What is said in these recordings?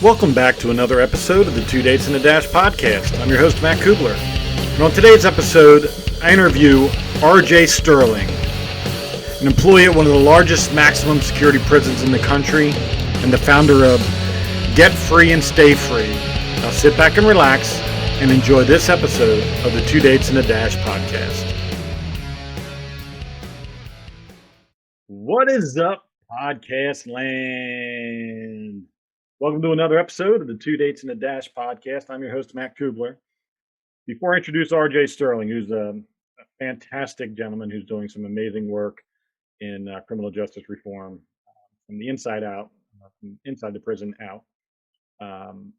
Welcome back to another episode of the 2 Dates and a Dash podcast. I'm your host, Matt Cubbler. And on today's episode, I interview RJ Sterling, an employee at one of the largest maximum security prisons in the country and the founder of Get Free and Stay Free. Now sit back and relax and enjoy this episode of the 2 Dates and a Dash podcast. What is up, podcast land? Welcome to another episode of the 2 Dates and a Dash podcast. I'm your host, Matt Cubbler. Before I introduce RJ Sterling, who's a fantastic gentleman who's doing some amazing work in criminal justice reform from the inside out, from inside the prison out. I'm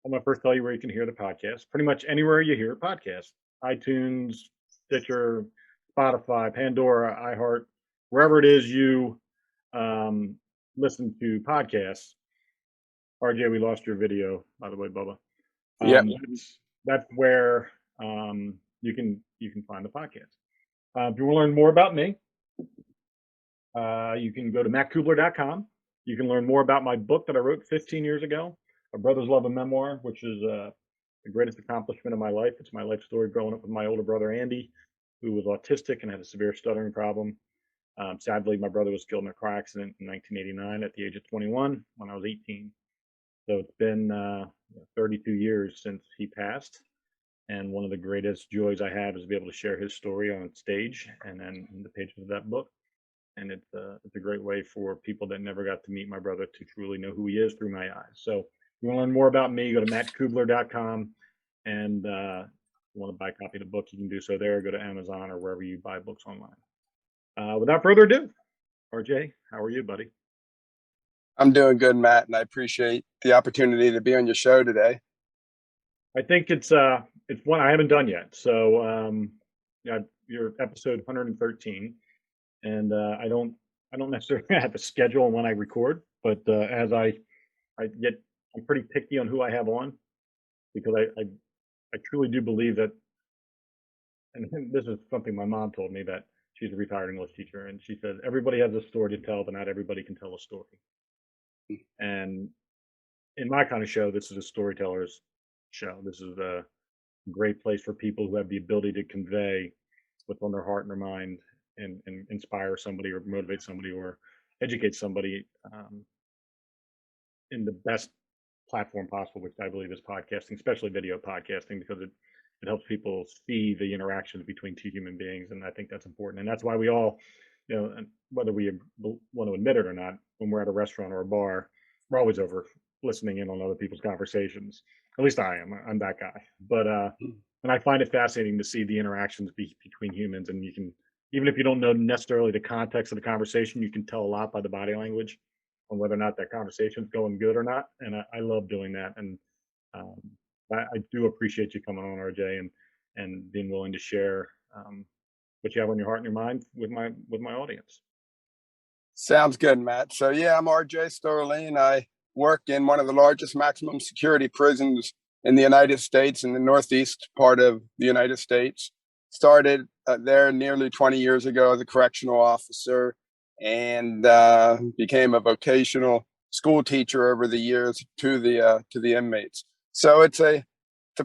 going to first tell you where you can hear the podcast. Pretty much anywhere you hear a podcast, iTunes, Stitcher, Spotify, Pandora, iHeart, wherever it is you listen to podcasts. RJ, we lost your video, by the way, Bubba. Yeah, that's where you can find the podcast. If you want to learn more about me, you can go to mattcubbler.com. You can learn more about my book that I wrote 15 years ago, A Brother's Love, a Memoir, which is the greatest accomplishment of my life. It's my life story growing up with my older brother, Andy, who was autistic and had a severe stuttering problem. Sadly, my brother was killed in a car accident in 1989 at the age of 21 when I was 18. So it's been 32 years since he passed, and one of the greatest joys I have is to be able to share his story on stage and then in the pages of that book. And it's a great way for people that never got to meet my brother to truly know who he is through my eyes. So if you want to learn more about me, go to mattcubbler.com, and if you want to buy a copy of the book, you can do so there. Go to Amazon or wherever you buy books online. Without further ado, RJ, how are you, buddy? I'm doing good, Matt, and I appreciate the opportunity to be on your show today. I think it's one I haven't done yet. So you're episode 113, and I don't necessarily have a schedule when I record, but as I'm pretty picky on who I have on, because I truly do believe that, and this is something my mom told me, that she's a retired English teacher, and she said everybody has a story to tell, but not everybody can tell a story. And in my kind of show, this is a storyteller's show. This is a great place for people who have the ability to convey what's on their heart and their mind, and inspire somebody or motivate somebody or educate somebody in the best platform possible, which I believe is podcasting, especially video podcasting, because it helps people see the interactions between two human beings. And I think that's important. And that's why we all, whether we want to admit it or not, when we're at a restaurant or a bar, we're always over listening in on other people's conversations. At least I am. I'm that guy. But and I find it fascinating to see the interactions between humans. And you can, even if you don't know necessarily the context of the conversation, you can tell a lot by the body language on whether or not that conversation is going good or not. And I love doing that. And I do appreciate you coming on, RJ, and being willing to share what you have on your heart and your mind with my audience. Sounds good, Matt. So yeah, I'm RJ Sterling. I work in one of the largest maximum security prisons in the United States, in the northeast part of the United States. Started there nearly 20 years ago as a correctional officer, and became a vocational school teacher over the years to the inmates. So it's a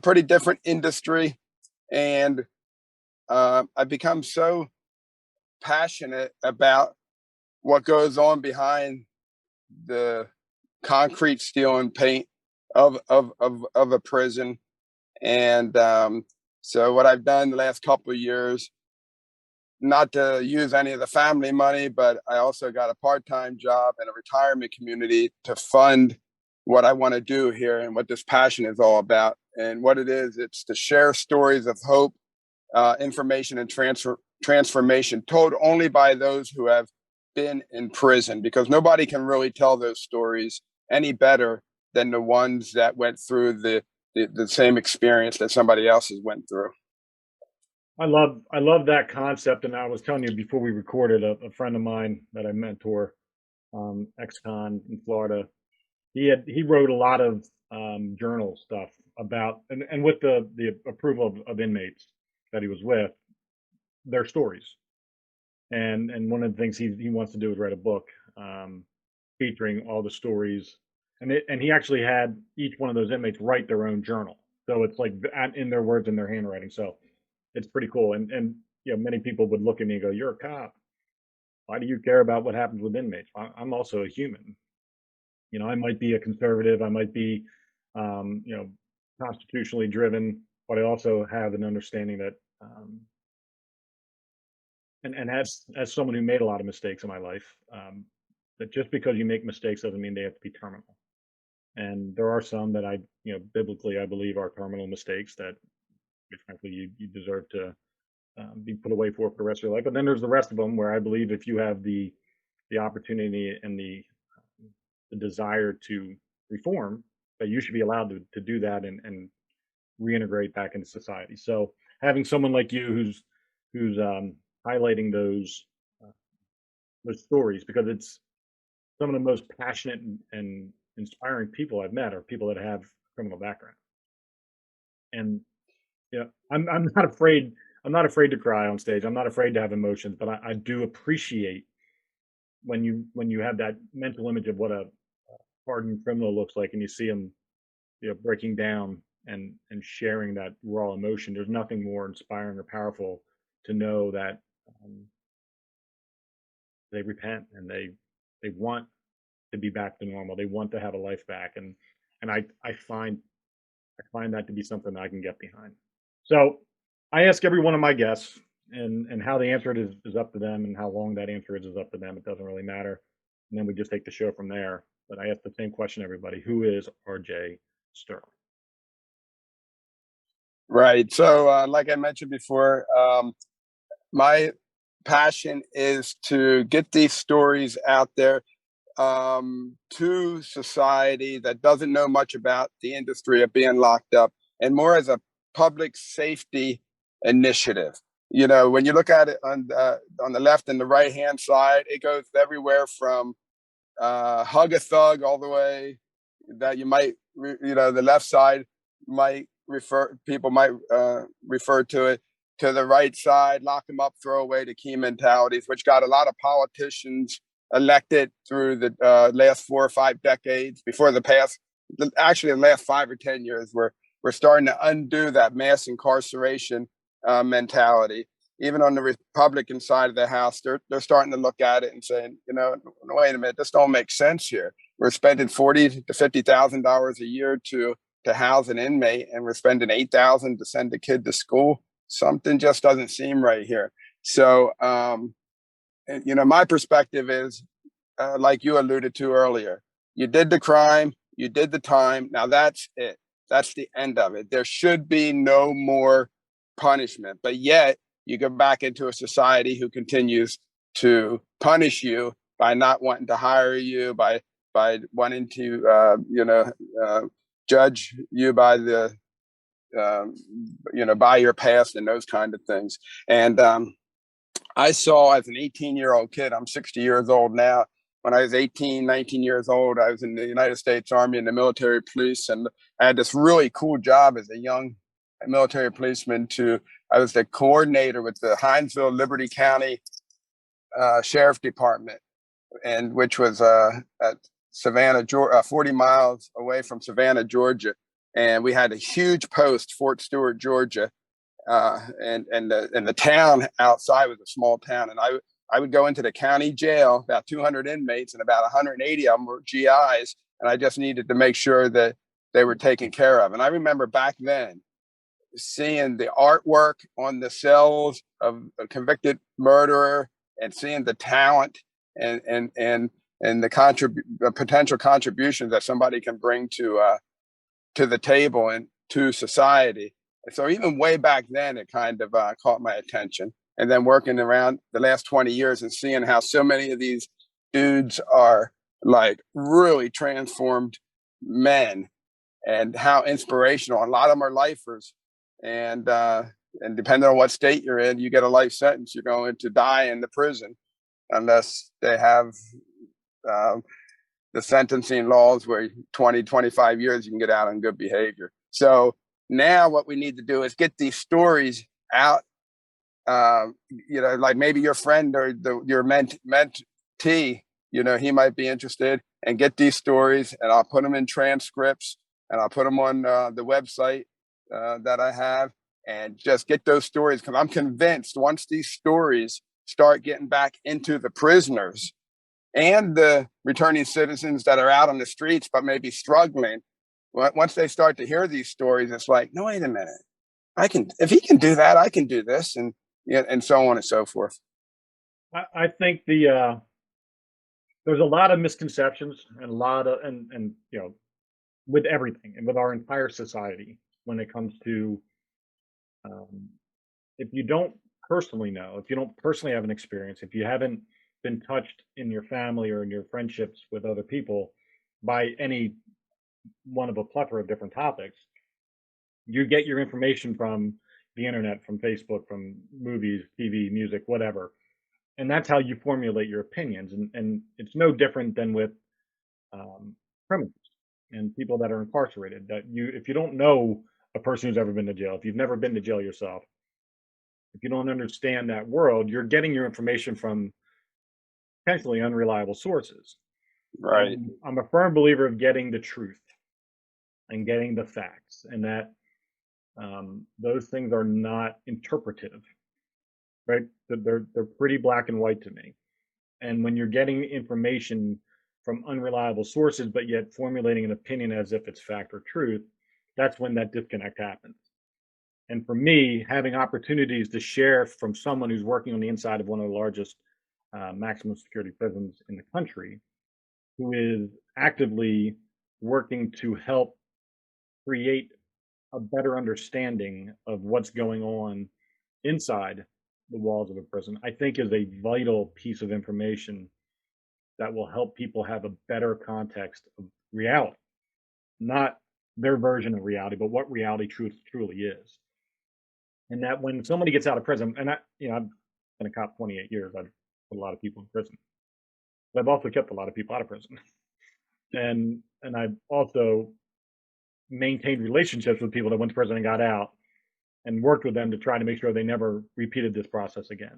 pretty different industry, and I've become so passionate about what goes on behind the concrete, steel, and paint of a prison. And so what I've done the last couple of years, not to use any of the family money, but I also got a part-time job in a retirement community to fund what I want to do here and what this passion is all about. And what it is, it's to share stories of hope, information, and transformation told only by those who have been in prison, because nobody can really tell those stories any better than the ones that went through the same experience that somebody else has went through. I love that concept. And I was telling you before we recorded, a friend of mine that I mentor, ex-con in Florida, he wrote a lot of journal stuff about, and with the approval of inmates that he was with, their stories. And one of the things he wants to do is write a book featuring all the stories and he actually had each one of those inmates write their own journal. So it's like in their words, in their handwriting. So it's pretty cool. And many people would look at me and go, "You're a cop. Why do you care about what happens with inmates?" I'm also a human. I might be a conservative. I might be, um, you know, constitutionally driven, but I also have an understanding that, and as someone who made a lot of mistakes in my life, that just because you make mistakes doesn't mean they have to be terminal. And there are some that biblically, I believe are terminal mistakes that, frankly, you deserve to be put away for the rest of your life. But then there's the rest of them where I believe if you have the opportunity and the desire to reform, that you should be allowed to do that and reintegrate back into society. So having someone like you who's highlighting uh, those stories, because it's some of the most passionate and inspiring people I've met are people that have criminal background. And I'm not afraid. I'm not afraid to cry on stage. I'm not afraid to have emotions, but I do appreciate when you have that mental image of what a hardened criminal looks like, and you see them breaking down and sharing that raw emotion. There's nothing more inspiring or powerful to know that um, they repent and they want to be back to normal. They want to have a life back, and I find that to be something that I can get behind. So I ask every one of my guests, and how they answer it is up to them, and how long that answer is up to them. It doesn't really matter. And then we just take the show from there. But I ask the same question to everybody: Who is R.J. Sterling? Right. So, like I mentioned before, my passion is to get these stories out there to society that doesn't know much about the industry of being locked up, and more as a public safety initiative. When you look at it on the left and the right hand side, it goes everywhere from hug a thug all the way that you might, the left side might refer to it, to the right side, lock them up, throw away the key mentalities, which got a lot of politicians elected through the last 4 or 5 decades. Actually, the last 5 or 10 years, we're starting to undo that mass incarceration mentality. Even on the Republican side of the House, they're starting to look at it and saying, wait a minute, this don't make sense here. We're spending $40,000 to $50,000 a year to house an inmate, and we're spending $8,000 to send a kid to school. Something just doesn't seem right here. So, my perspective is, like you alluded to earlier, you did the crime, you did the time. Now that's it. That's the end of it. There should be no more punishment. But yet, you go back into a society who continues to punish you by not wanting to hire you, by wanting to judge you by the by your past and those kind of things. And I saw, as an 18-year-old kid, I'm 60 years old now. When I was 18, 19 years old, I was in the United States Army in the military police, and I had this really cool job as a young military policeman. I was the coordinator with the Hinesville Liberty County Sheriff Department, and which was at Savannah, Georgia, 40 miles away from Savannah, Georgia. And we had a huge post, Fort Stewart, Georgia, and the town outside was a small town. And I would go into the county jail, about 200 inmates, and about 180 of them were GIs, and I just needed to make sure that they were taken care of. And I remember back then seeing the artwork on the cells of a convicted murderer, and seeing the talent and the potential contributions that somebody can bring to the table and to society. And so even way back then, it kind of caught my attention. And then working around the last 20 years and seeing how so many of these dudes are like really transformed men, and how inspirational. A lot of them are lifers, and depending on what state you're in, you get a life sentence. You're going to die in the prison unless they have the sentencing laws where 20, 25 years you can get out on good behavior. So now what we need to do is get these stories out. Like maybe your friend or your mentee, he might be interested. and get these stories, and I'll put them in transcripts, and I'll put them on the website that I have, and just get those stories, because I'm convinced once these stories start getting back into the prisoners and the returning citizens that are out on the streets but maybe struggling, once they start to hear these stories, it's like, no, wait a minute, I can, if he can do that, I can do this, and yeah, and so on and so forth. I think there's a lot of misconceptions and a lot of and with everything and with our entire society when it comes to um, if you don't personally know, if you don't personally have an experience, if you haven't been touched in your family or in your friendships with other people by any one of a plethora of different topics, you get your information from the internet, from Facebook, from movies, TV, music, whatever. And that's how you formulate your opinions. And it's no different than with um, criminals and people that are incarcerated. That if you don't know a person who's ever been to jail, if you've never been to jail yourself, if you don't understand that world, you're getting your information from potentially unreliable sources. Right. And I'm a firm believer of getting the truth and getting the facts, and that those things are not interpretive, right? They're pretty black and white to me. And when you're getting information from unreliable sources, but yet formulating an opinion as if it's fact or truth, that's when that disconnect happens. And for me, having opportunities to share from someone who's working on the inside of one of the largest maximum security prisons in the country, who is actively working to help create a better understanding of what's going on inside the walls of a prison, I think is a vital piece of information that will help people have a better context of reality, not their version of reality, but what reality truly is. And that when somebody gets out of prison, and I've been a cop 28 years, I've put a lot of people in prison, but I've also kept a lot of people out of prison, and I've also maintained relationships with people that went to prison and got out, and worked with them to try to make sure they never repeated this process again.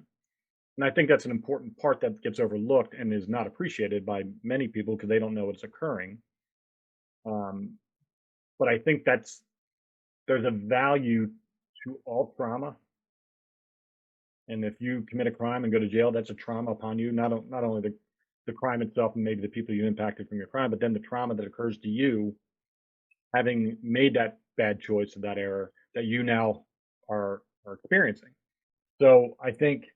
And I think that's an important part that gets overlooked and is not appreciated by many people because they don't know it's occurring. Um, but I think there's a value to all trauma, and if you commit a crime and go to jail, that's a trauma upon you. Not only the crime itself and maybe the people you impacted from your crime, but then the trauma that occurs to you having made that bad choice of that error that you now are experiencing. So I think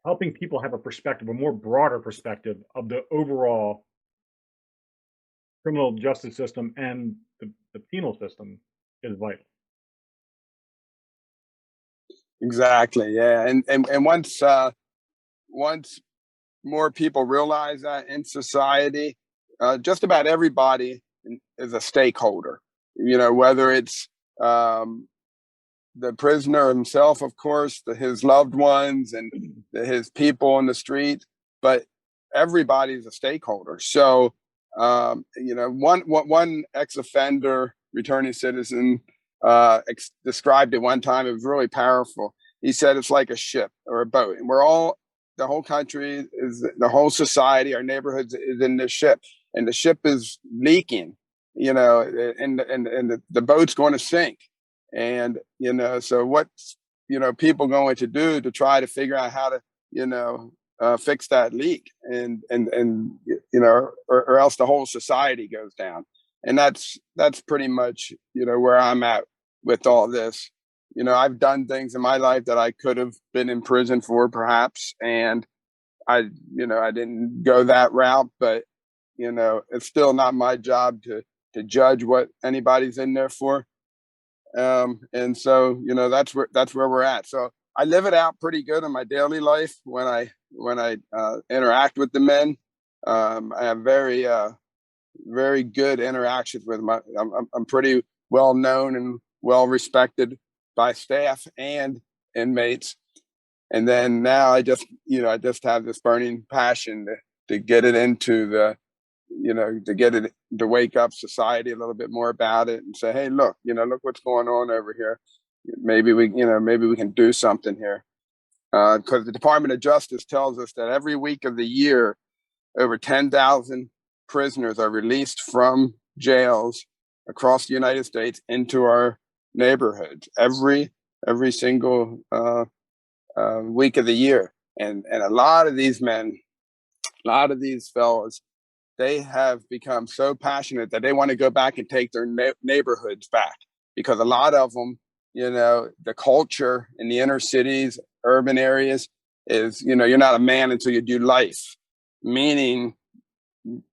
helping people have a perspective, a more broader perspective of the overall criminal justice system and the penal system is vital. Exactly. Yeah. And once more people realize that in society, just about everybody is a stakeholder. Whether it's um, the prisoner himself, of course, his loved ones, and his people on the street, but everybody's a stakeholder. So, one ex-offender, returning citizen, described it one time. It was really powerful. He said it's like a ship or a boat, and the whole country is, the whole society, our neighborhoods is in this ship, and the ship is leaking. And the boat's going to sink. And so what's people going to do to try to figure out how to fix that leak, and or else the whole society goes down. And that's pretty much where I'm at with all this. I've done things in my life that I could have been in prison for, perhaps, and I didn't go that route. But it's still not my job to judge what anybody's in there for. And so that's where we're at. So I live it out pretty good in my daily life when I interact with the men. I have very good interactions with them. I'm pretty well known and well respected by staff and inmates. And then now I just have this burning passion to get it into to get it to wake up society a little bit more about it and say, hey, look what's going on over here. Maybe we can do something here. Because the Department of Justice tells us that every week of the year, over 10,000 prisoners are released from jails across the United States into our neighborhoods every single week of the year. And a lot of these men, a lot of these fellows, they have become so passionate that they want to go back and take their neighborhoods back, because a lot of them, the culture in the inner cities, urban areas is, you're not a man until you do life, meaning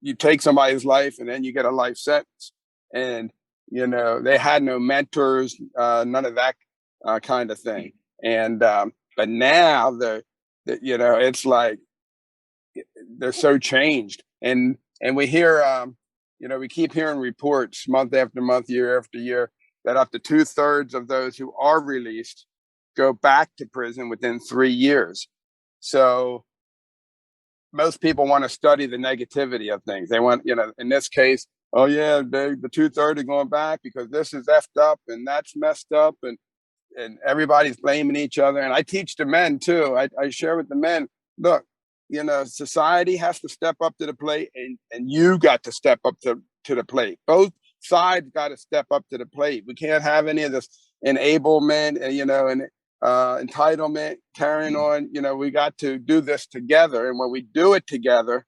you take somebody's life and then you get a life sentence. And, they had no mentors, none of that kind of thing. And, but now it's like they're so changed. And we hear, we keep hearing reports month after month, year after year, that up to 2/3 of those who are released go back to prison within 3 years. So most people want to study the negativity of things. They want, in this case, oh yeah, the 2/3 are going back because this is effed up and that's messed up, and everybody's blaming each other. And I teach the men too. I share with the men, look, society has to step up to the plate, and you got to step up to the plate. Both sides got to step up to the plate. We can't have any of this enablement and entitlement carrying on. We got to do this together, and when we do it together,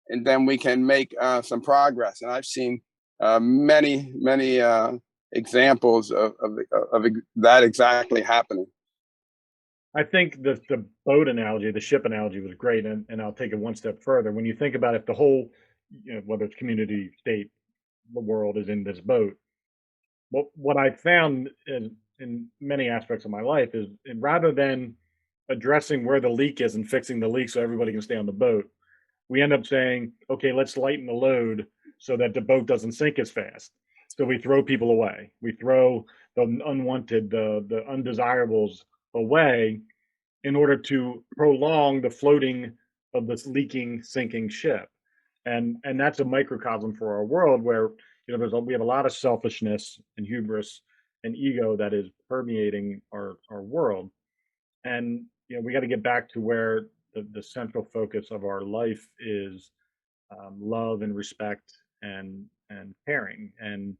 and then we can make some progress. And I've seen many examples of that exactly happening. I think the boat analogy, the ship analogy was great, and I'll take it one step further. When you think about it, the whole, whether it's community, state, the world is in this boat. What I found in many aspects of my life is, rather than addressing where the leak is and fixing the leak so everybody can stay on the boat, we end up saying, okay, let's lighten the load so that the boat doesn't sink as fast. So we throw people away. We throw the unwanted, the undesirables away in order to prolong the floating of this leaking, sinking ship. And that's a microcosm for our world, where we have a lot of selfishness and hubris and ego that is permeating our world. And we got to get back to where the central focus of our life is, love and respect and caring. And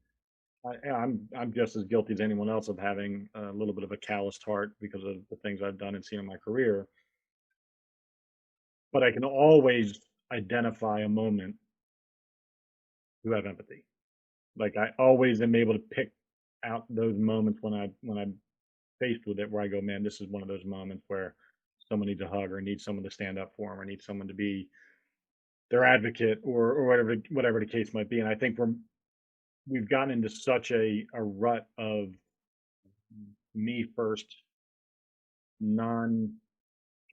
I'm just as guilty as anyone else of having a little bit of a calloused heart because of the things I've done and seen in my career. But I can always identify a moment to have empathy. Like, I always am able to pick out those moments when I'm faced with it, where I go, man, this is one of those moments where someone needs a hug, or needs someone to stand up for them, or needs someone to be their advocate, or whatever the case might be. And I think we've gotten into such a rut of me first, non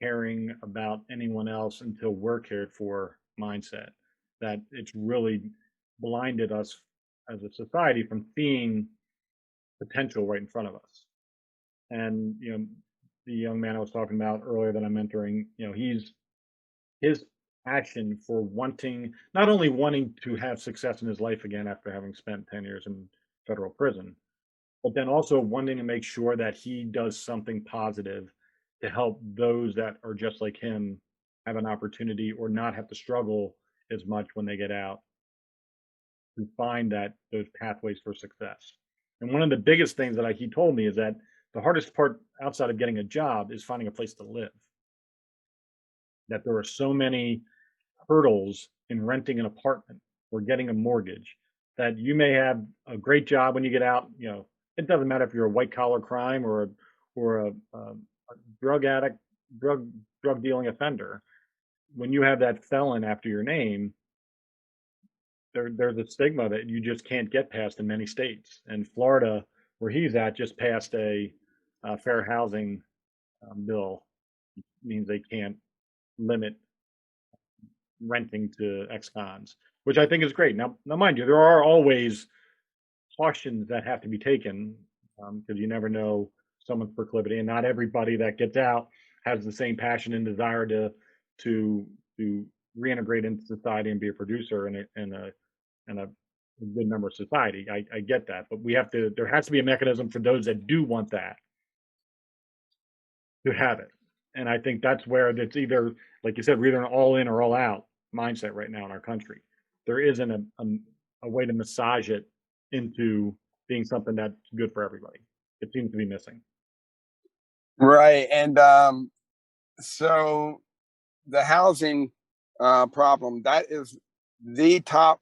caring about anyone else until we're cared for mindset, that it's really blinded us as a society from seeing potential right in front of us. And the young man I was talking about earlier that I'm mentoring, his passion for wanting, not only wanting to have success in his life again after having spent 10 years in federal prison, but then also wanting to make sure that he does something positive to help those that are just like him have an opportunity, or not have to struggle as much when they get out, to find that those pathways for success. And one of the biggest things that he told me is that the hardest part outside of getting a job is finding a place to live. That there are so many hurdles in renting an apartment or getting a mortgage, that you may have a great job when you get out. It doesn't matter if you're a white collar crime, or a drug addict, drug dealing offender. When you have that felon after your name, there's a stigma that you just can't get past in many states. And Florida, where he's at, just passed a fair housing bill. It means they can't limit renting to ex-cons, which I think is great. Now, mind you, there are always cautions that have to be taken, because you never know someone's proclivity, and not everybody that gets out has the same passion and desire to reintegrate into society and be a producer in a good member of society. I get that, but there has to be a mechanism for those that do want that to have it. And I think that's where it's either, like you said, we're either an all in or all out mindset right now in our country. there isn't a way to massage it into being something that's good for everybody. It seems to be missing. Right. And so the housing problem, that is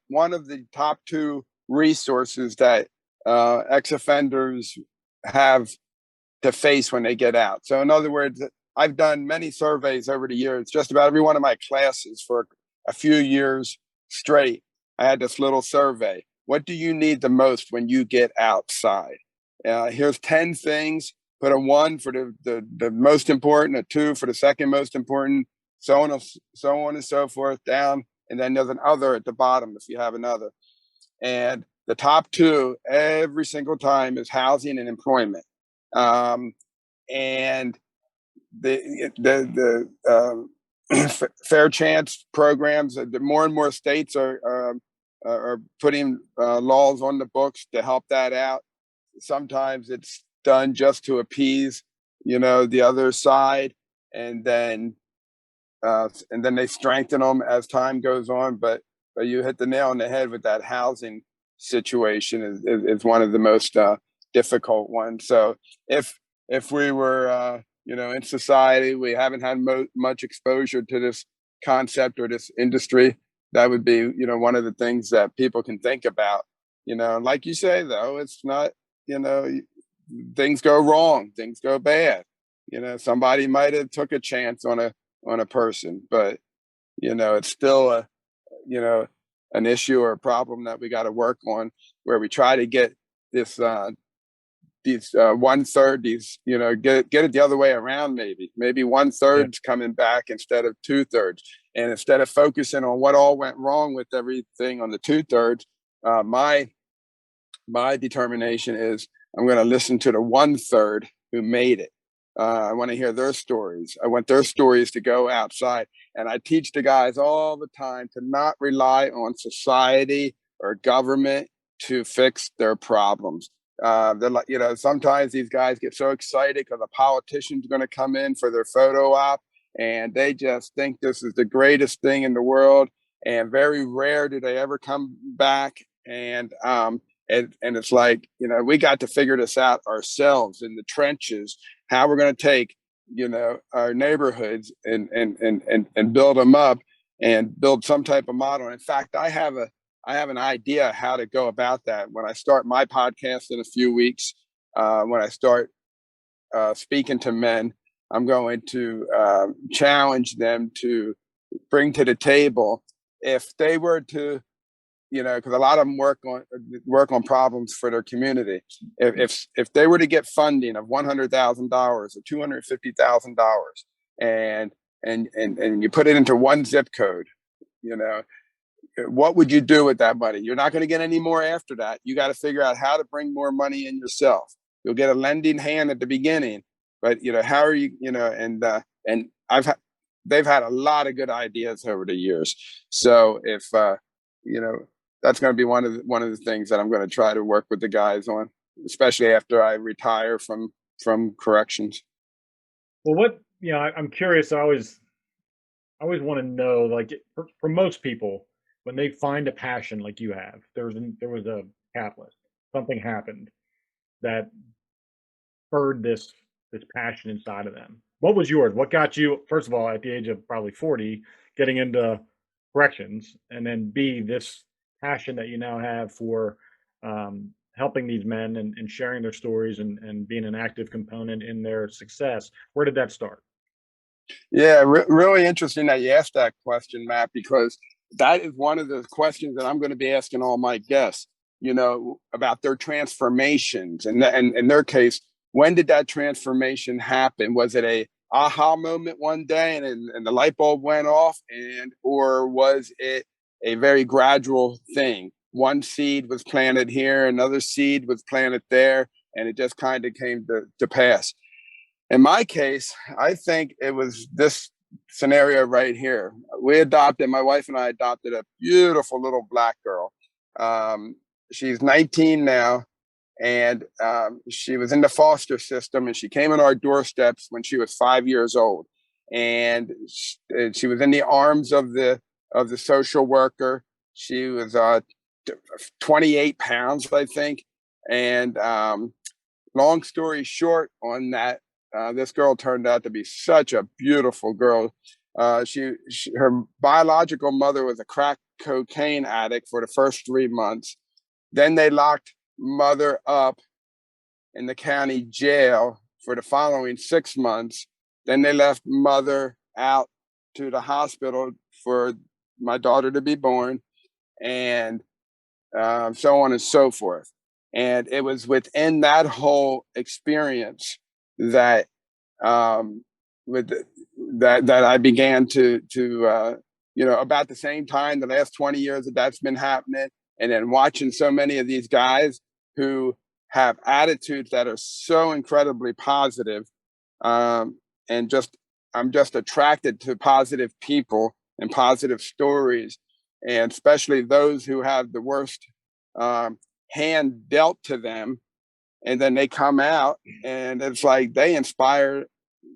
one of the top two resources that ex-offenders have to face when they get out. So in other words, I've done many surveys over the years. Just about every one of my classes for a few years straight, I had this little survey. What do you need the most when you get outside? Here's 10 things. Put a 1 for the most important, a 2 for the second most important, so on and so forth down. And then there's an other at the bottom if you have another. And the top two every single time is housing and employment. And the fair chance programs, the more and more states are putting laws on the books to help that out. Sometimes it's done just to appease, the other side, and then they strengthen them as time goes on. But you hit the nail on the head with that housing situation is one of the most difficult ones. So if we were in society, we haven't had much exposure to this concept or this industry, that would be one of the things that people can think about. Like you say, though, it's not, things go wrong, things go bad. Somebody might have took a chance on a person, but it's still an issue or a problem that we got to work on, where we try to get this these 1/3, get it the other way around. Maybe 1/3's coming back instead of 2/3, and instead of focusing on what all went wrong with everything on the 2/3, my determination is I'm going to listen to the 1/3 who made it. I want to hear their stories. I want their stories to go outside. And I teach the guys all the time to not rely on society or government to fix their problems. They're like, sometimes these guys get so excited because a politician's going to come in for their photo op, and they just think this is the greatest thing in the world. And very rare do they ever come back. And it's like, we got to figure this out ourselves in the trenches, how we're going to take, our neighborhoods and build them up and build some type of model. In fact, I have an idea how to go about that. When I start my podcast in a few weeks, when I start speaking to men, I'm going to challenge them to bring to the table, if they were to, because a lot of them work on problems for their community. If they were to get funding of $100,000 or $250,000, and you put it into one zip code, what would you do with that money? You're not going to get any more after that. You got to figure out how to bring more money in yourself. You'll get a lending hand at the beginning, but how are you? And they've had a lot of good ideas over the years. So if that's going to be one of the things that I'm going to try to work with the guys on, especially after I retire from corrections. Well, I'm curious. I always want to know, like, for most people, when they find a passion like you have, there was a catalyst. Something happened that spurred this passion inside of them. What was yours? What got you, first of all, at the age of probably 40, getting into corrections, and then B, this passion that you now have for helping these men and sharing their stories and being an active component in their success? Where did that start? Yeah, really interesting that you asked that question, Matt, because that is one of the questions that I'm going to be asking all my guests, about their transformations. And in their case, when did that transformation happen? Was it a aha moment one day and the light bulb went off, or was it a very gradual thing? One seed was planted here, another seed was planted there, and it just kind of came to pass. In my case, I think it was this scenario right here. My wife and I adopted a beautiful little black girl. She's 19 now, and she was in the foster system, and she came on our doorsteps when she was 5 years old. And she was in the arms of the social worker. She was 28 pounds, I think. And long story short, on that, this girl turned out to be such a beautiful girl. Her biological mother was a crack cocaine addict for the first 3 months. Then they locked mother up in the county jail for the following 6 months. Then they left mother out to the hospital for my daughter to be born, and so on and so forth. And it was within that whole experience that with that I began to about the same time, the last 20 years that's been happening, and then watching so many of these guys who have attitudes that are so incredibly positive, um, and just I'm just attracted to positive people and positive stories, and especially those who have the worst um, hand dealt to them, and then they come out and it's like they inspire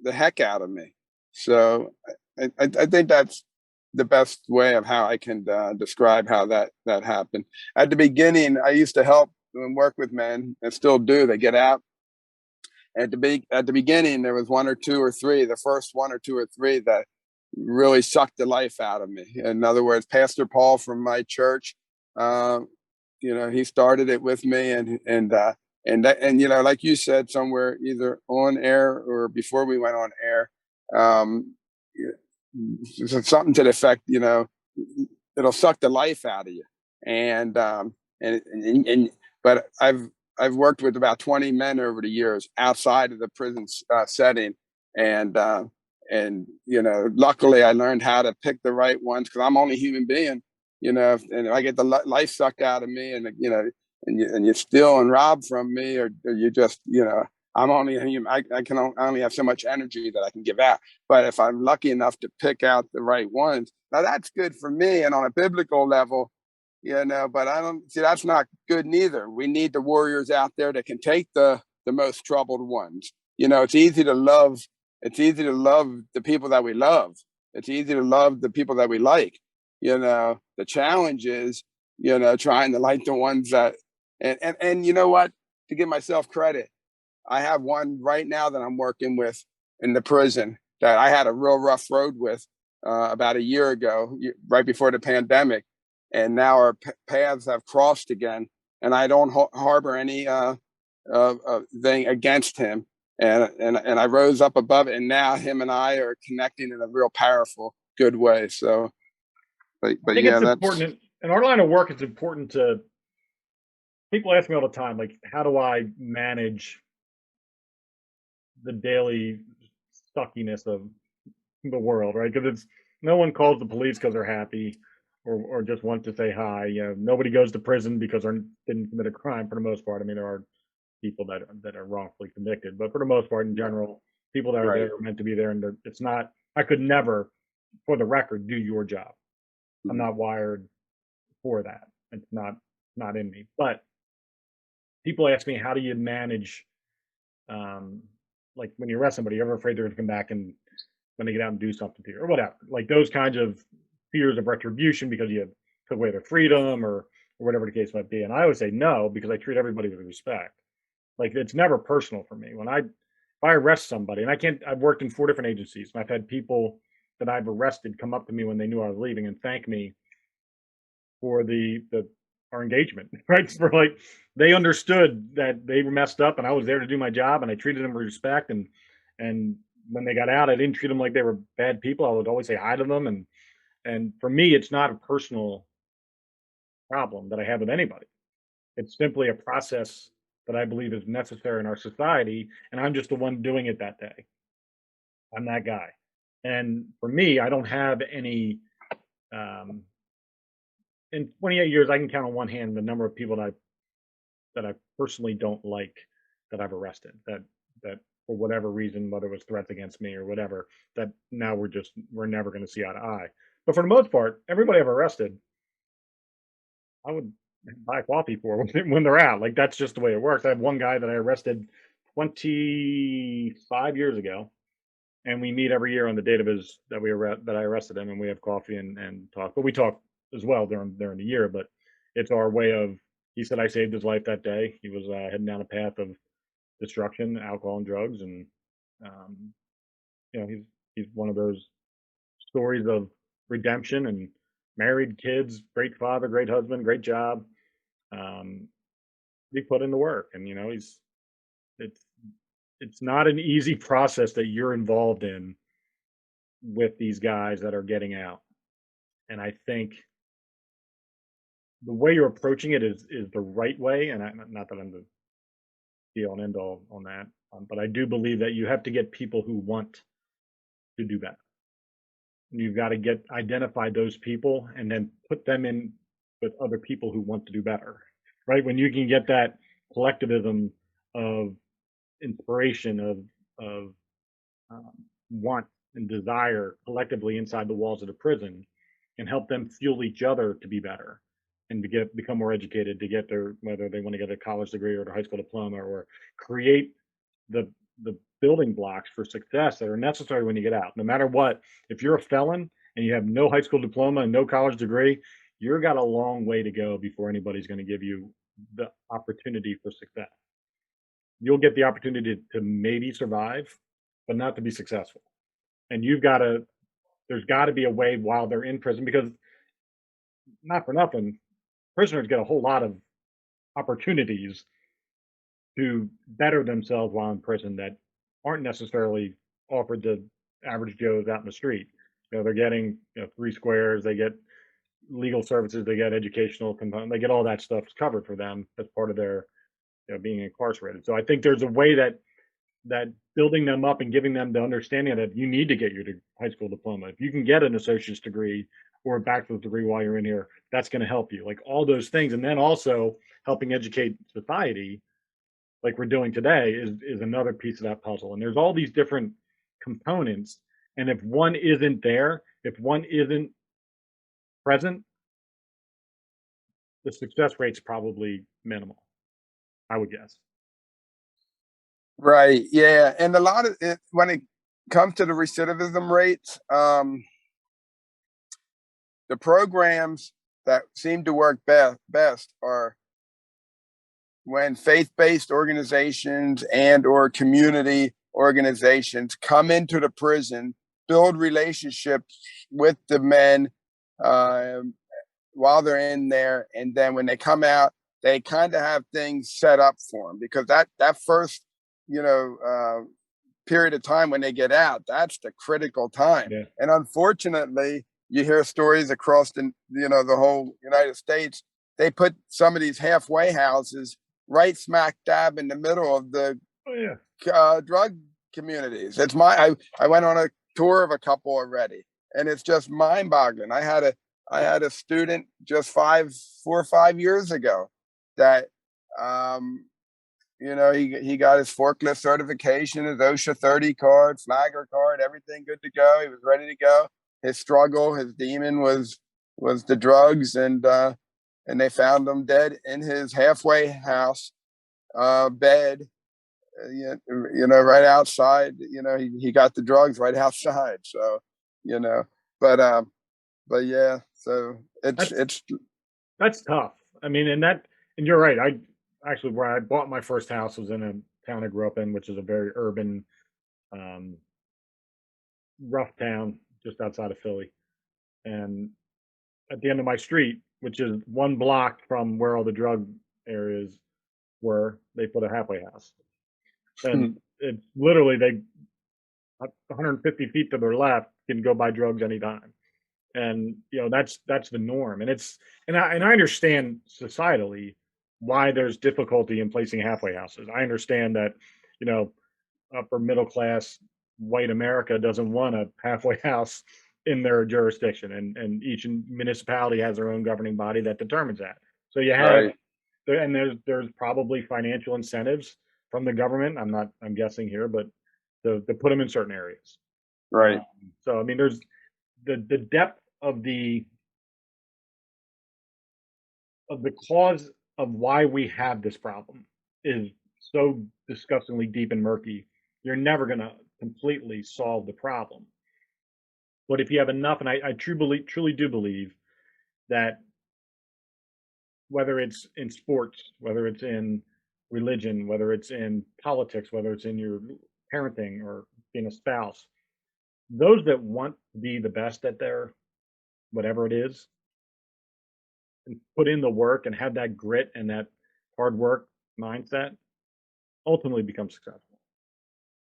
the heck out of me. So I think that's the best way of how I can describe how that happened. At the beginning, I used to help and work with men, and still do. They get out. At the beginning, there was one or two or three, the first one or two or three that really sucked the life out of me. In other words, Pastor Paul from my church, uh, he started it with me, and like you said, somewhere either on air or before we went on air, um, something to the effect, it'll suck the life out of you. And and and, and but I've worked with about 20 men over the years outside of the prison setting, and luckily I learned how to pick the right ones, because I'm only a human being, and if I get the life sucked out of me, and you steal and rob from me, or you just, I'm only a human. I only have so much energy that I can give out. But if I'm lucky enough to pick out the right ones, now that's good for me. And on a biblical level, but I don't see, that's not good neither. We need the warriors out there that can take the most troubled ones. It's easy to love. It's easy to love the people that we love. It's easy to love the people that we like. The challenge is, trying to like the ones that, and you know what? To give myself credit, I have one right now that I'm working with in the prison that I had a real rough road with about a year ago, right before the pandemic, and now our paths have crossed again. And I don't harbor any thing against him, and I rose up above it, and now him and I are connecting in a real powerful, good way. So, I but think yeah, it's that's important in our line of work. It's important to people ask me all the time, like, how do I manage the daily suckiness of the world, right? Because it's no one calls the police because they're happy or just want to say hi. Nobody goes to prison because they didn't commit a crime for the most part. I mean, there are people that are wrongfully convicted, but for the most part, in general, people that are right. there are meant to be there, and it's not. I could never, for the record, do your job. I'm Mhm. not wired for that. It's not in me. But people ask me, how do you manage, um, like when you arrest somebody, you're ever afraid they're going to come back and when they get out and do something to you or whatever, like those kinds of fears of retribution because you took away their freedom or whatever the case might be. And I always say no because I treat everybody with respect. Like it's never personal for me. If I arrest somebody, and I've worked in 4 different agencies, and I've had people that I've arrested come up to me when they knew I was leaving and thank me for the our engagement, right? For like they understood that they were messed up and I was there to do my job and I treated them with respect, and when they got out, I didn't treat them like they were bad people. I would always say hi to them, and for me, it's not a personal problem that I have with anybody. It's simply a process that I believe is necessary in our society, and I'm just the one doing it that day. I'm that guy, and for me, I don't have any. In 28 years, I can count on one hand the number of people that I personally don't like that I've arrested that for whatever reason, whether it was threats against me or whatever, that now we're never going to see eye to eye. But for the most part, everybody I've arrested, I would buy coffee for when they're out. Like that's just the way it works. I have one guy that I arrested 25 years ago, and we meet every year on the date of his that I arrested him, and we have coffee and talk. But we talk as well during the year, but it's our way of. He said I saved his life that day. He was heading down a path of destruction, alcohol and drugs, and um, he's one of those stories of redemption and married, kids, great father, great husband, great job. Um, he put in the work, and it's it's not an easy process that you're involved in with these guys that are getting out. And I think the way you're approaching it is the right way. And not that I'm the be all and end all on that, but I do believe that you have to get people who want to do better. You've got to get identify those people and then put them in with other people who want to do better, right? When you can get that collectivism of inspiration of um, want and desire collectively inside the walls of the prison, and help them fuel each other to be better and to become more educated, to get their whether they want to get a college degree or a high school diploma, or create the the building blocks for success that are necessary when you get out. No matter what, if you're a felon and you have no high school diploma and no college degree, you've got a long way to go before anybody's going to give you the opportunity for success. You'll get the opportunity to maybe survive, but not to be successful. And there's got to be a way while they're in prison, because not for nothing, prisoners get a whole lot of opportunities to better themselves while in prison that aren't necessarily offered to average Joes out in the street. They're getting three squares, they get legal services, they get educational component, they get all that stuff covered for them as part of their being incarcerated. So I think there's a way that building them up and giving them the understanding that you need to get your high school diploma. If you can get an associate's degree or a bachelor's degree while you're in here, that's going to help you. Like all those things, and then also helping educate society, like we're doing today, is another piece of that puzzle. And there's all these different components, and if one isn't there, if one isn't present, the success rate's probably minimal, I would guess. Right. Yeah. And a lot of it, when it comes to the recidivism rates, the programs that seem to work best are when faith-based organizations and or community organizations come into the prison, build relationships with the men uh, while they're in there, and then when they come out, they kind of have things set up for them, because that first, you know, period of time when they get out, that's the critical time. Yeah. And unfortunately, you hear stories across the whole United States. They put some of these halfway houses right smack dab in the middle of the Oh yeah. drug communities. I went on a tour of a couple already, and it's just mind boggling. I had a student just 4 or 5 years ago that he got his forklift certification, his OSHA 30 card, flagger card, everything good to go. He was ready to go. His struggle, his demon was the drugs, and they found him dead in his halfway house bed. Right outside. He got the drugs right outside. So, you know, but but yeah. So it's That's it's That's tough. I mean, and you're right. I actually, where I bought my first house was in a town I grew up in, which is a very urban, um, rough town just outside of Philly. And at the end of my street, which is one block from where all the drug areas were, they put a halfway house. And it's literally 150 feet to their left can go buy drugs anytime. And that's the norm. And I understand societally why there's difficulty in placing halfway houses. I understand that you know upper middle class white America doesn't want a halfway house in their jurisdiction, and each municipality has their own governing body that determines that. So you have right, and there's probably financial incentives from the government. I'm guessing here, but to put them in certain areas. right, So I mean, there's the depth of the cause of why we have this problem is so disgustingly deep and murky. You're never going to completely solve the problem. But if you have enough, and I truly do believe that whether it's in sports, whether it's in religion, whether it's in politics, whether it's in your parenting or being a spouse, those that want to be the best at their whatever it is and put in the work and have that grit and that hard work mindset ultimately become successful.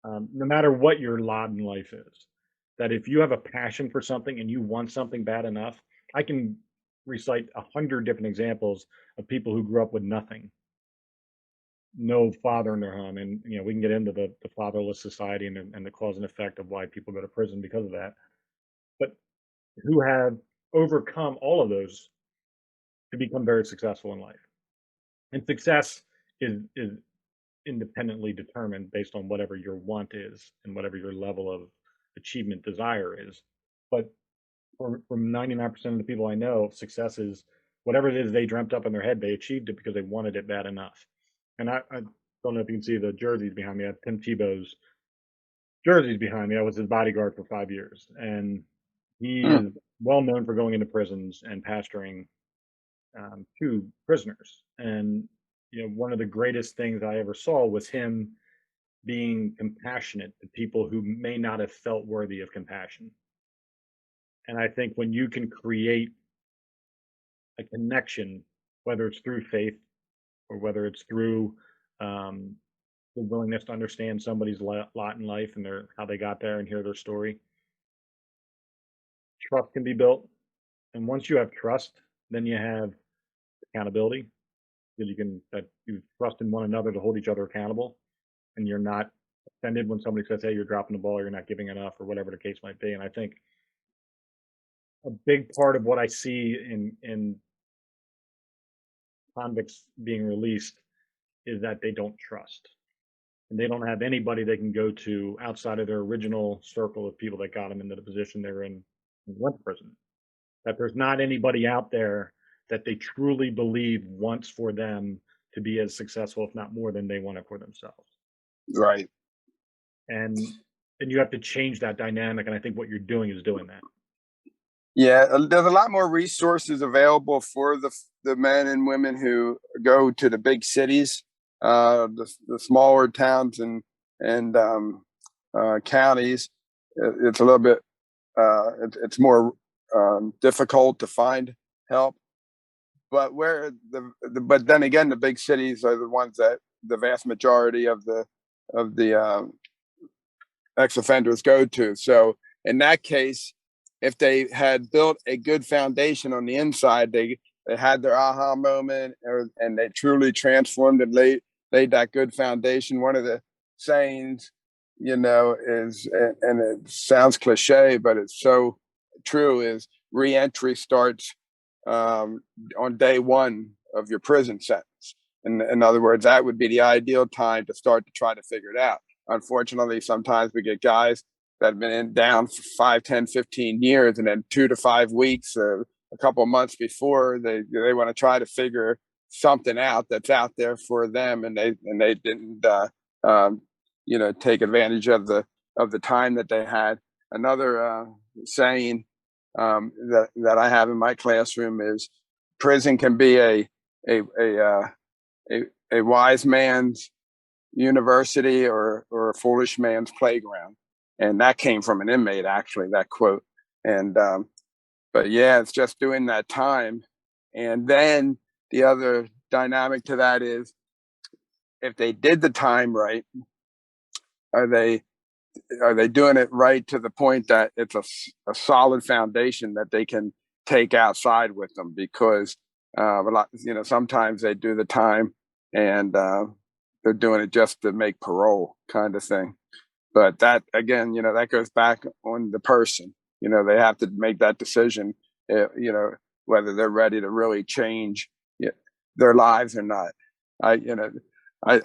No matter what your lot in life is, that if you have a passion for something and you want something bad enough, I can recite 100 different examples of people who grew up with nothing, no father in their home, and we can get into the fatherless society and the cause and effect of why people go to prison because of that. But who have overcome all of those to become very successful in life. And success is independently determined based on whatever your want is and whatever your level of achievement desire is. But from 99% of the people I know, success is whatever it is they dreamt up in their head, they achieved it because they wanted it bad enough. And I don't know if you can see the jerseys behind me. I have Tim Tebow's jerseys behind me. I was his bodyguard for 5 years. And he Hmm. is well known for going into prisons and pastoring to prisoners. And one of the greatest things I ever saw was him being compassionate to people who may not have felt worthy of compassion. And I think when you can create a connection, whether it's through faith or whether it's through um, the willingness to understand somebody's lot in life and how they got there and hear their story, trust can be built. And once you have trust, then you have accountability because you trust in one another to hold each other accountable, and you're not offended when somebody says, "Hey, you're dropping the ball, or you're not giving enough," or whatever the case might be. And I think a big part of what I see in convicts being released is that they don't trust, and they don't have anybody they can go to outside of their original circle of people that got them into the position they're in and went to prison. That there's not anybody out there that they truly believe wants for them to be as successful, if not more, than they want it for themselves. Right. And you have to change that dynamic. And I think what you're doing is doing that. Yeah, there's a lot more resources available for the men and women who go to the big cities, the smaller towns and counties. It's a little bit it's more difficult to find help. But but then again, the big cities are the ones that the vast majority of the ex-offenders go to. So in that case, if they had built a good foundation on the inside, they had their aha moment, and they truly transformed and laid that good foundation. One of the sayings, is, and it sounds cliche, but it's so true, is reentry starts on day one of your prison sentence. In other words, that would be the ideal time to start to try to figure it out. Unfortunately, sometimes we get guys that have been down for 5, 10, 15 years, and then 2 to 5 weeks, a couple of months before, they want to try to figure something out that's out there for them, and they didn't take advantage of the time that they had. Another saying that I have in my classroom is prison can be a a, a, a wise man's university or a foolish man's playground. And that came from an inmate, actually, that quote. And but yeah, it's just doing that time. And then the other dynamic to that is, if they did the time right, are they doing it right to the point that it's a solid foundation that they can take outside with them? Because a lot, sometimes they do the time and they're doing it just to make parole, kind of thing. But that, again, that goes back on the person. They have to make that decision, whether they're ready to really change their lives or not. I, you know, I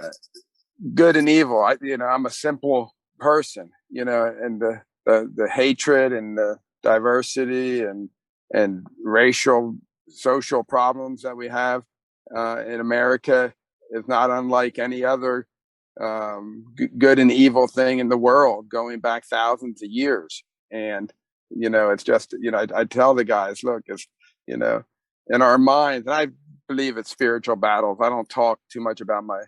good and evil. I'm a simple person, and the hatred and the diversity and racial, social problems that we have in America is not unlike any other good and evil thing in the world, going back thousands of years. And it's just, I tell the guys, look, it's, in our minds. And I believe it's spiritual battles. I don't talk too much about my,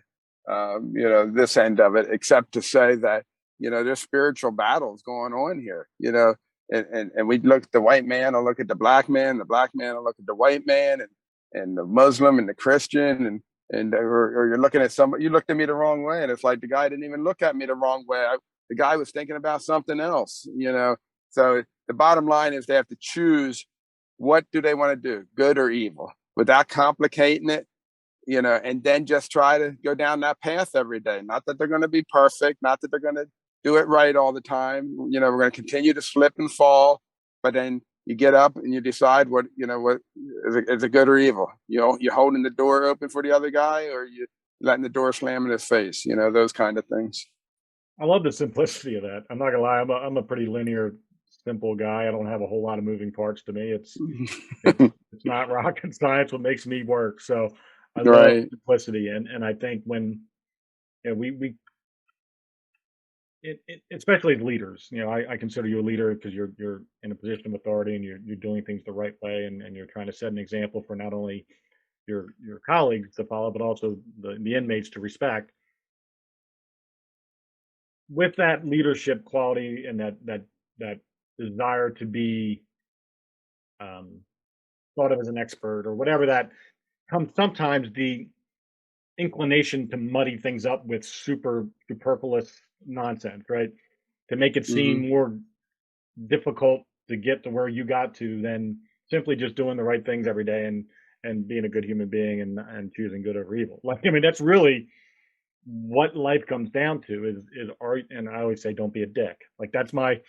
this end of it, except to say that, there's spiritual battles going on here, and we look at the white man or look at the black man will look at the white man, and the Muslim and the Christian, or you're looking at somebody, you looked at me the wrong way. And it's like, the guy didn't even look at me the wrong way. The guy was thinking about something else, So the bottom line is they have to choose, what do they want to do, good or evil, without complicating it, and then just try to go down that path every day. Not that they're going to be perfect, not that they're going to do it right all the time. We're going to continue to slip and fall, but then you get up and you decide what is it good or evil. You're holding the door open for the other guy, or you letting the door slam in his face. Those kind of things. I love the simplicity of that. I'm not gonna lie. I'm a pretty linear, simple guy. I don't have a whole lot of moving parts to me. It's not rocket science what makes me work. So I love Right. simplicity, and I think when we especially as leaders, I consider you a leader because you're in a position of authority and you're doing things the right way, and you're trying to set an example for not only your colleagues to follow, but also the inmates to respect. With that leadership quality and that desire to be um, thought of as an expert or whatever, that comes sometimes the inclination to muddy things up with superfluous nonsense, right? To make it Hmm. seem more difficult to get to where you got to than simply just doing the right things every day and being a good human being and choosing good over evil. Like, I mean, that's really what life comes down to is art. And I always say, don't be a dick. Like, that's my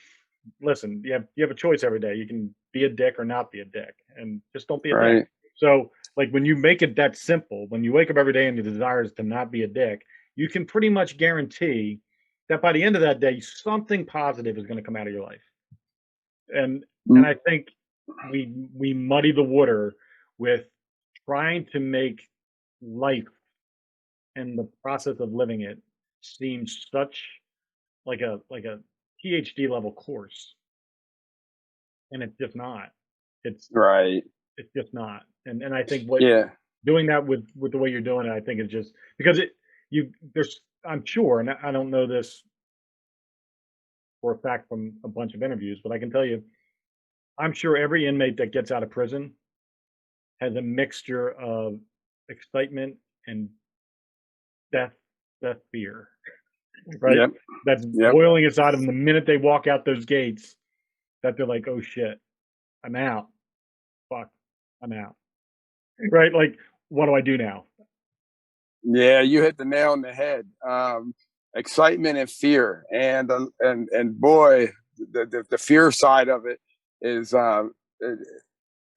listen. You have a choice every day. You can be a dick or not be a dick, and just don't be a dick. Right. So, like, when you make it that simple, when you wake up every day and your desire is to not be a dick, you can pretty much guarantee that by the end of that day, something positive is going to come out of your life. And I think we muddy the water with trying to make life and the process of living it seem such like a PhD level course, and it's just not. It's Right. it's just not. And I think what Yeah. doing that with the way you're doing it, I think is just because it you there's I'm sure, and I don't know this for a fact from a bunch of interviews, but I can tell you, I'm sure every inmate that gets out of prison has a mixture of excitement and death, death fear, right? Yep. That's Yep. boiling inside of them the minute they walk out those gates. That they're like, "Oh shit, I'm out. Fuck, I'm out." Right? Like, what do I do now? Yeah, you hit the nail on the head. Excitement and fear, and boy, the fear side of it is it,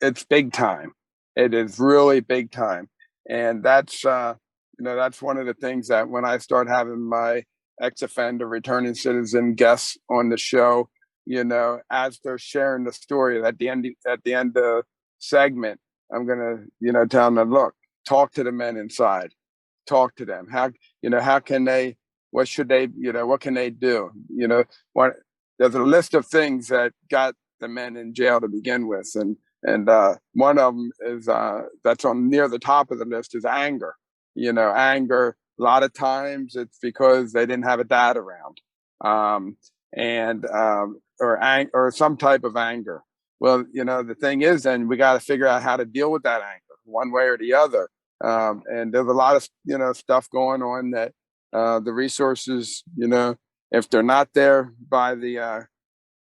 it's big time. It is really big time, and that's one of the things that when I start having my ex-offender returning citizen guests on the show, as they're sharing the story at the end of segment, I'm gonna tell them, look, talk to the men inside, talk to them. How can they, what should they, what can they do? What There's a list of things that got the men in jail to begin with, and one of them is that's on near the top of the list is anger. Anger. A lot of times it's because they didn't have a dad around, and or some type of anger. Well, the thing is, then we got to figure out how to deal with that anger, one way or the other. And there's a lot of stuff going on that the resources, if they're not there by the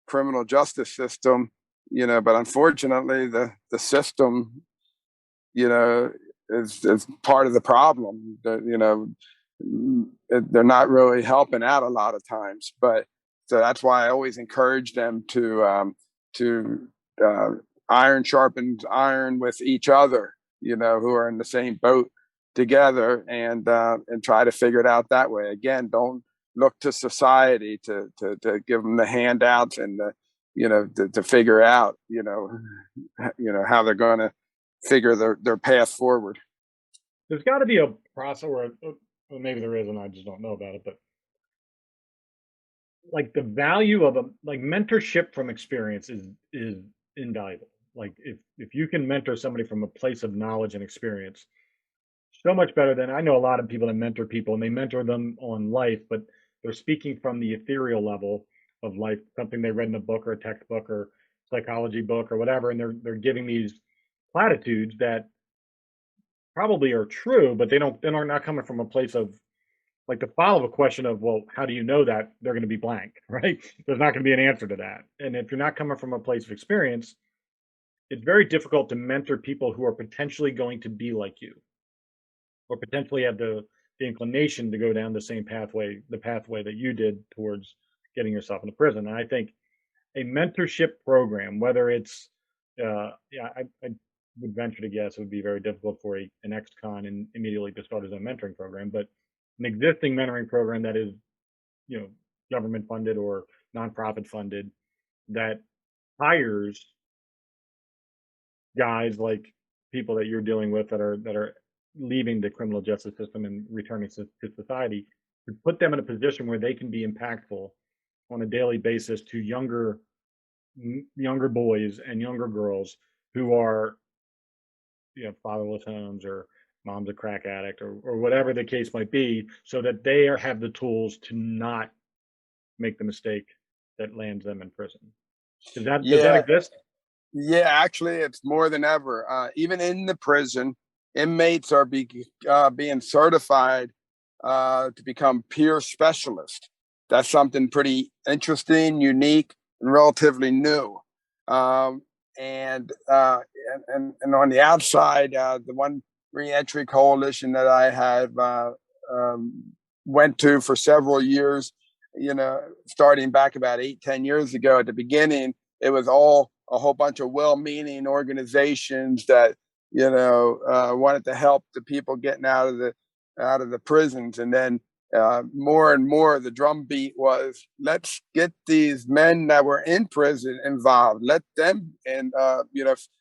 criminal justice system, but unfortunately the system, you know, is part of the problem. That they're not really helping out a lot of times, but so that's why I always encourage them to uh, iron sharpens iron with each other, who are in the same boat together, and try to figure it out that way. Again, don't look to society to give them the handouts and to figure out how they're going to figure their path forward. There's got to be a process, or maybe there is, and I just don't know about it. But like the value of a like mentorship from experience is invaluable. Like if you can mentor somebody from a place of knowledge and experience, so much better than I know a lot of people that mentor people and they mentor them on life, but they're speaking from the ethereal level of life, something they read in a book or a textbook or psychology book or whatever, and they're giving these platitudes that probably are true, but they're not coming from a place of like the follow-up question of, well, how do you know that they're going to be blank, right? There's not going to be an answer to that. And if you're not coming from a place of experience, it's very difficult to mentor people who are potentially going to be like you or potentially have the inclination to go down the same pathway, the pathway that you did towards getting yourself into prison. And I think a mentorship program, whether it's, yeah, I would venture to guess it would be very difficult for an ex-con and immediately to start his own mentoring program, but an existing mentoring program that is, you know, government funded or nonprofit funded that hires guys like people that you're dealing with that are leaving the criminal justice system and returning to society to put them in a position where they can be impactful on a daily basis to younger boys and younger girls who are, you know, fatherless homes or mom's a crack addict or whatever the case might be, so that they have the tools to not make the mistake that lands them in prison. Does that Yeah, exist? yeah, actually, it's more than ever. Even in the prison, inmates are being certified to become peer specialists. That's something pretty interesting, unique, and relatively new. Um, and, uh, and on the outside, the one reentry coalition that I have um, went to for several years, starting back about 8, 10 years ago. At the beginning, it was all a whole bunch of well-meaning organizations that wanted to help the people getting out of the prisons, and then more and more the drumbeat was, let's get these men that were in prison involved, let them and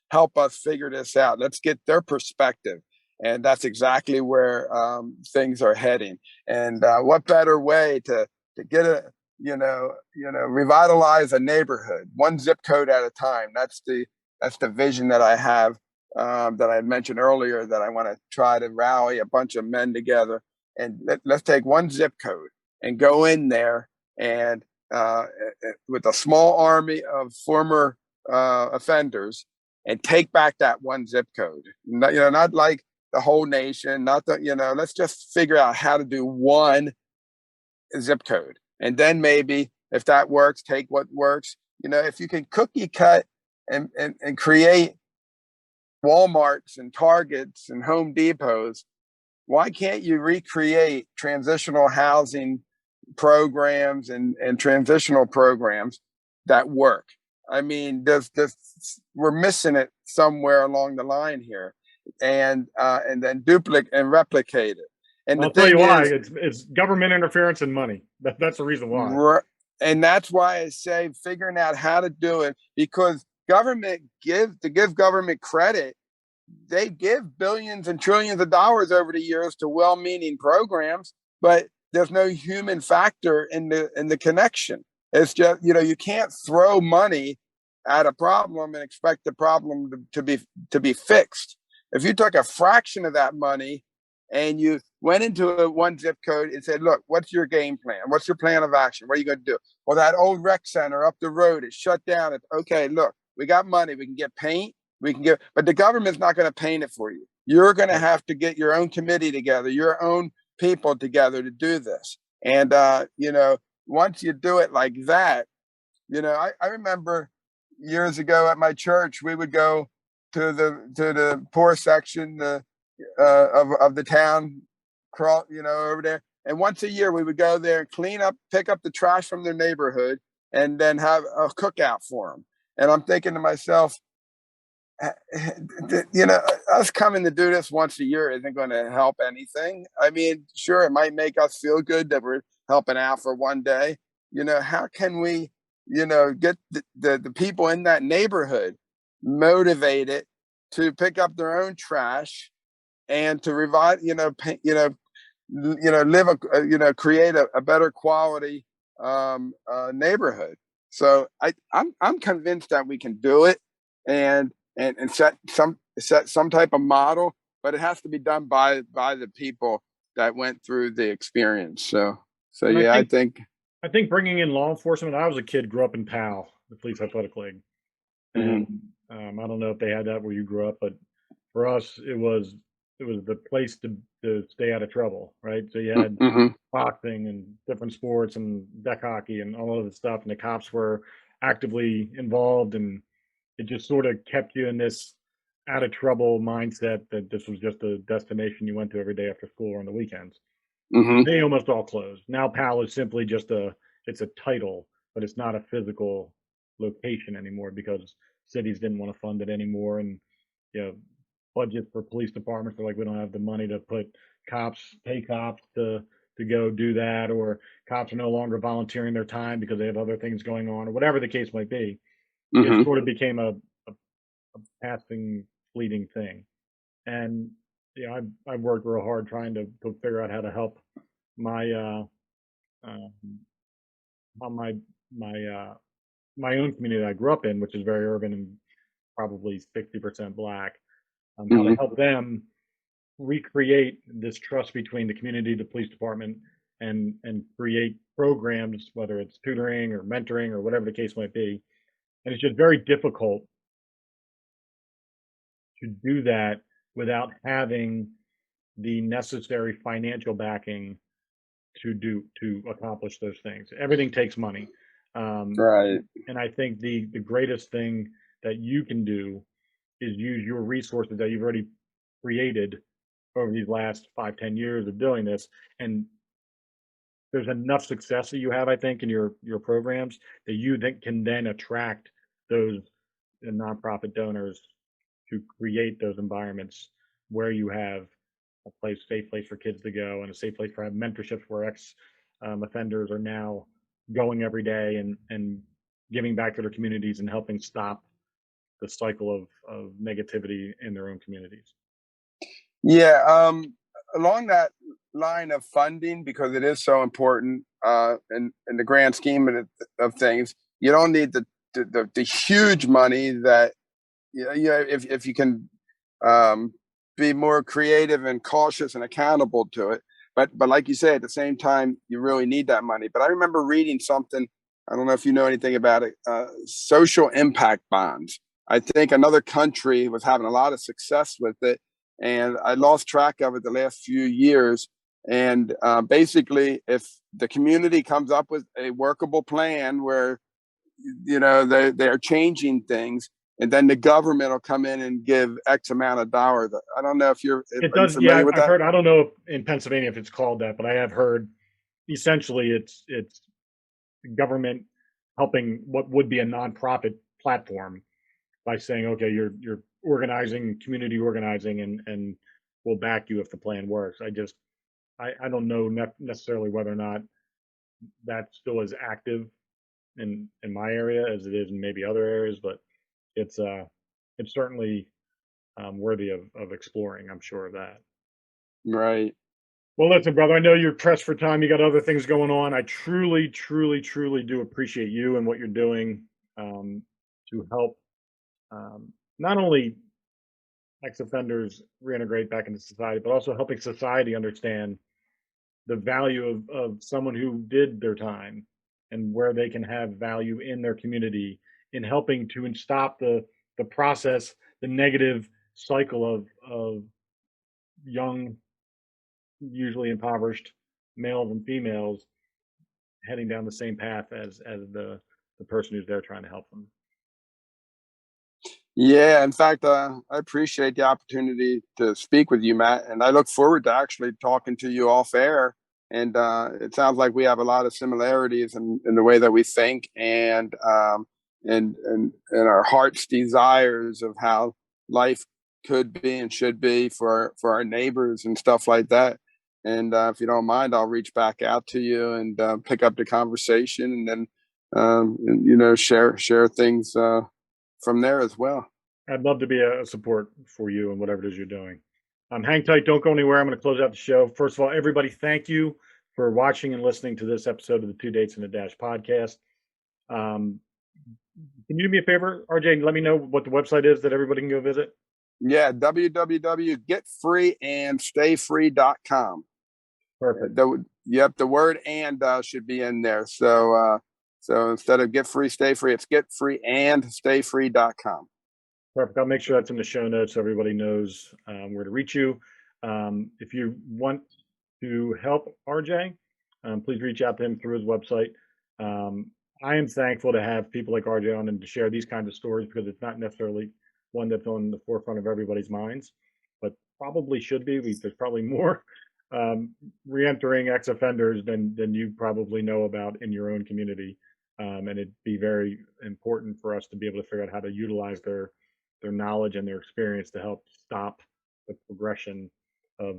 help us figure this out, let's get their perspective. And that's exactly where things are heading. And what better way to get revitalize a neighborhood one zip code at a time. That's the vision that I have, that I mentioned earlier, that I want to try to rally a bunch of men together, and let's take one zip code and go in there and with a small army of former offenders, and take back that one zip code. Not like the whole nation, not the, let's just figure out how to do one zip code. And then maybe if that works, take what works. If you can cookie cut and create Walmarts and Targets and Home Depots, why can't you recreate transitional housing programs and transitional programs that work? I mean, we're missing it somewhere along the line here, and then duplicate and replicate it. And the I'll tell you thing why. is, It's government interference and money. That's the reason why. and that's why I say figuring out how to do it, because to give government credit, they give billions and trillions of dollars over the years to well-meaning programs, but there's no human factor in the connection. It's just, you can't throw money at a problem and expect the problem to be fixed. If you took a fraction of that money and you went into one zip code and said, look, what's your game plan? What's your plan of action? What are you going to do? Well, that old rec center up the road is shut down. It's okay. Look, we got money. We can get paint. We can get, but the government's not going to paint it for you. You're going to have to get your own committee together, your own people together to do this. And, once you do it like that, I remember years ago at my church, we would go to the poor section of the town, crawl, over there. And once a year, we would go there and clean up, pick up the trash from their neighborhood, and then have a cookout for them. And I'm thinking to myself, us coming to do this once a year isn't going to help anything. I mean, sure, it might make us feel good that we're helping out for one day. How can we, get the people in that neighborhood motivated to pick up their own trash and to revive, live create a better quality neighborhood. So I'm convinced that we can do it. And and set some type of model, but it has to be done by the people that went through the experience. So And yeah, I think bringing in law enforcement. I was a kid, grew up in PAL, the Police Athletic League, and mm-hmm, I don't know if they had that where you grew up, but for us, it was the place to stay out of trouble, right? So you had mm-hmm, boxing and different sports and deck hockey and all of this stuff, and the cops were actively involved, and it just sort of kept you in this out of trouble mindset that this was just a destination you went to every day after school or on the weekends. mm-hmm. They almost all closed. Now PAL is simply just it's a title, but it's not a physical location anymore because cities didn't want to fund it anymore, and you know, budgets for police departments are like, we don't have the money to pay cops to go do that, or cops are no longer volunteering their time because they have other things going on, or whatever the case might be. It Mm-hmm. sort of became a passing, fleeting thing. And I've worked real hard trying to figure out how to help my um, on my my own community that I grew up in, which is very urban and probably 60% black. How to Mm-hmm. help them recreate this trust between the community, the police department, and create programs, whether it's tutoring or mentoring or whatever the case might be. And it's just very difficult to do that without having the necessary financial backing to accomplish those things. Everything takes money, um, Right. and I think the greatest thing that you can do is use your resources that you've already created over these last 5, 10 years of doing this, and there's enough success that you have, I think, in your programs that you then can then attract those nonprofit donors to create those environments where you have a safe place for kids to go, and a safe place for mentorships where ex offenders are now going every day and giving back to their communities and helping stop the cycle of negativity in their own communities. Yeah, along that line of funding, because it is so important in the grand scheme of things, you don't need the huge money that, if you can um, be more creative and cautious and accountable to it. But like you say, at the same time, you really need that money. But I remember reading something. I don't know if you know anything about it. Social impact bonds. I think another country was having a lot of success with it, and I lost track of it the last few years. And basically, if the community comes up with a workable plan where they're changing things, and then the government will come in and give X amount of dollars. I don't know if It are you does, yeah. familiar with I've that? heard. I don't know if in Pennsylvania if it's called that, but I have heard. Essentially, it's government helping what would be a nonprofit platform by saying, okay, you're organizing, community organizing, and we'll back you if the plan works. I don't know necessarily whether or not that still is active in my area as it is in maybe other areas, but it's uh it's certainly worthy of exploring. I'm sure of that. Right. Well, listen, brother, I know you're pressed for time. You got other things going on. I truly, truly, truly do appreciate you and what you're doing um, to help not only ex offenders reintegrate back into society, but also helping society understand the value of someone who did their time and where they can have value in their community in helping to stop the process, the negative cycle of young, usually impoverished males and females heading down the same path as the person who's there trying to help them. Yeah. In fact, I appreciate the opportunity to speak with you, Matt, and I look forward to actually talking to you off air. And it sounds like we have a lot of similarities in the way that we think, and our heart's desires of how life could be and should be for our neighbors and stuff like that. And if you don't mind, I'll reach back out to you and pick up the conversation, and then share things from there as well. I'd love to be a support for you and whatever it is you're doing. Hang tight, don't go anywhere. I'm going to close out the show. First of all, everybody, thank you for watching and listening to this episode of the Two Dates and a Dash podcast. Um, Can you do me a favor, RJ, and let me know what the website is that everybody can go visit? Yeah, www.getfreeandstayfree.com. Perfect. The word and should be in there. So instead of get free, stay free, it's getfreeandstayfree.com. Perfect. I'll make sure that's in the show notes so everybody knows where to reach you. If you want to help RJ, please reach out to him through his website. Um, I am thankful to have people like RJ on and to share these kinds of stories because it's not necessarily one that's on the forefront of everybody's minds, but probably should be. There's probably more re-entering ex-offenders than you probably know about in your own community, and it'd be very important for us to be able to figure out how to utilize their knowledge and their experience to help stop the progression of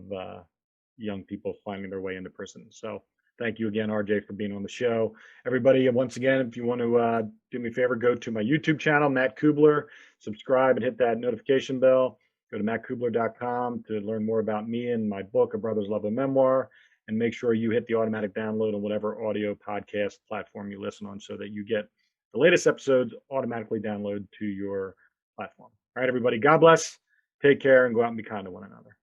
young people finding their way into prison. So thank you again, RJ, for being on the show. Everybody, once again, if you want to do me a favor, go to my YouTube channel, Matt Cubbler, subscribe and hit that notification bell. Go to mattcubbler.com to learn more about me and my book, A Brother's Love, a Memoir. And make sure you hit the automatic download on whatever audio podcast platform you listen on so that you get the latest episodes automatically download to your platform. All right, everybody, God bless. Take care and go out and be kind to one another.